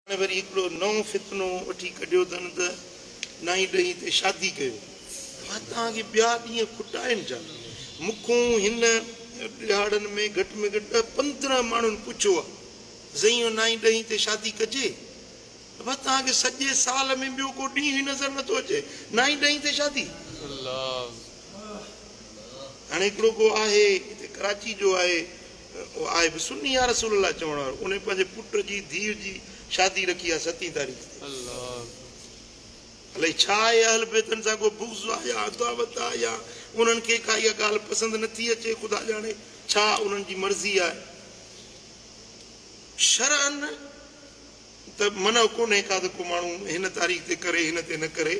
वरी हिकिड़ो नओं फितनो वठी कढियो अथनि त नाई ॾही ते शादी कयो। मां तव्हांखे ॿिया ॾींहं खुटाइनि जा मूंखों हिन ॾियाड़नि में घटि 15 माण्हुनि पुछियो आहे ज़ईं नाई ॾही ते शादी कजे। भाउ तव्हांखे सॼे साल में ॿियो को ॾींहुं ई नज़र नथो अचे नाई ॾही ते शादी। हाणे हिकिड़ो को आहे हिते कराची जो आहे बि सुन्नी या रसूल अल्लाह चवण वारो, उन पंहिंजे पुट जी धीउ जी शादी रखी आहे 7 तारीख़ ते। अलाए छा आहे अहल बैतनि सां को बुग़्ज़ आहे या अदावत आहे या उन्हनि खे का इहा ॻाल्हि पसंदि नथी अचे, ख़ुदा ॼाणे छा उन्हनि जी मर्ज़ी आहे। शरअन त मना कोन्हे का त को माण्हू हिन तारीख़ ते करे हिन ते न करे,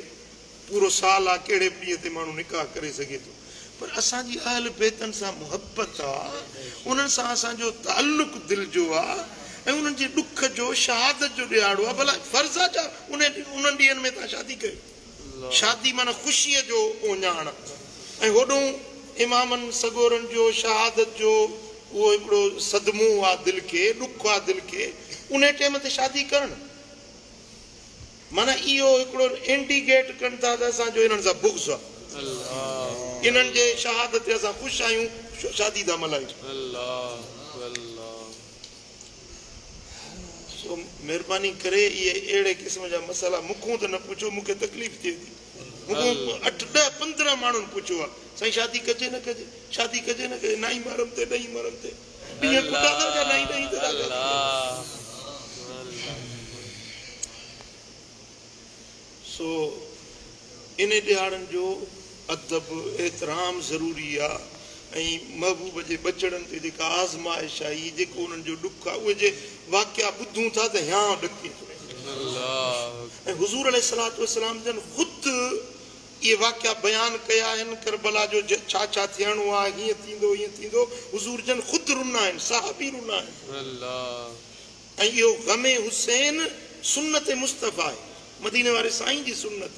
पूरो साल आहे कहिड़े बि ॾींहं ते माण्हू निकाह करे सघे थो। पर असांजी अहल बैतनि सां मुहबत आहे, उन्हनि सां असांजो ताल्लुक़ दिलि जो आहे ऐं उन्हनि जे ॾुख जो शहादत जो ॾियारो आहे। भला फर्ज़ आहे छा उन्हनि ॾींहंनि में तव्हां शादी कयो? शादी माना ख़ुशीअ जो ओञाण ऐं होॾो इमामनि सगोरनि जो शहादत जो उहो हिकिड़ो सदमो आहे दिलि खे, ॾुख आहे दिलि खे, उन टाइम ते शादी करणु माना इहो हिकिड़ो इंडिकेट कनि था त असांजो इन्हनि सां बुग़्ज़ आहे, इन्हनि जे शहादत ते असां ख़ुशि आहियूं, शादी था मल्हायूं। सो महिरबानी करे इहे अहिड़े क़िस्म जा मसाला मूंखों त न पुछो, मूंखे तकलीफ़ थिए थी। मूंखों 8, 10, 15 माण्हुनि पुछियो आहे साईं शादी कजे न कजे, शादी कजे न कजे, नाई मरम ते ॾही मरम ते ॾींहं खुटा था जा नाई ॾही ते। सो इन ॾियारनि जो अदब एतिराम ज़रूरी आहे ऐं महबूब जे बचड़नि ते जेका आज़माइश आई, जेको उन्हनि जो ॾुख आहे, उहे जे वाक़िया ॿुधूं था त हियां ॾके थो। ऐं हुज़ूर अलैहिस्सलातु वस्सलाम जन ख़ुदि इहे वाक़िया बयानु कया आहिनि, करबला जो छा छा थियणो आहे, हीअं थींदो हीअं थींदो, हुज़ूर जन ख़ुदि रुना आहिनि, साहबी रुना आहिनि। ऐं इहो ग़मे हुसैन सुन्नत मुस्तफ़ा आहे, मदीने वारे साईं जी सुन्नत।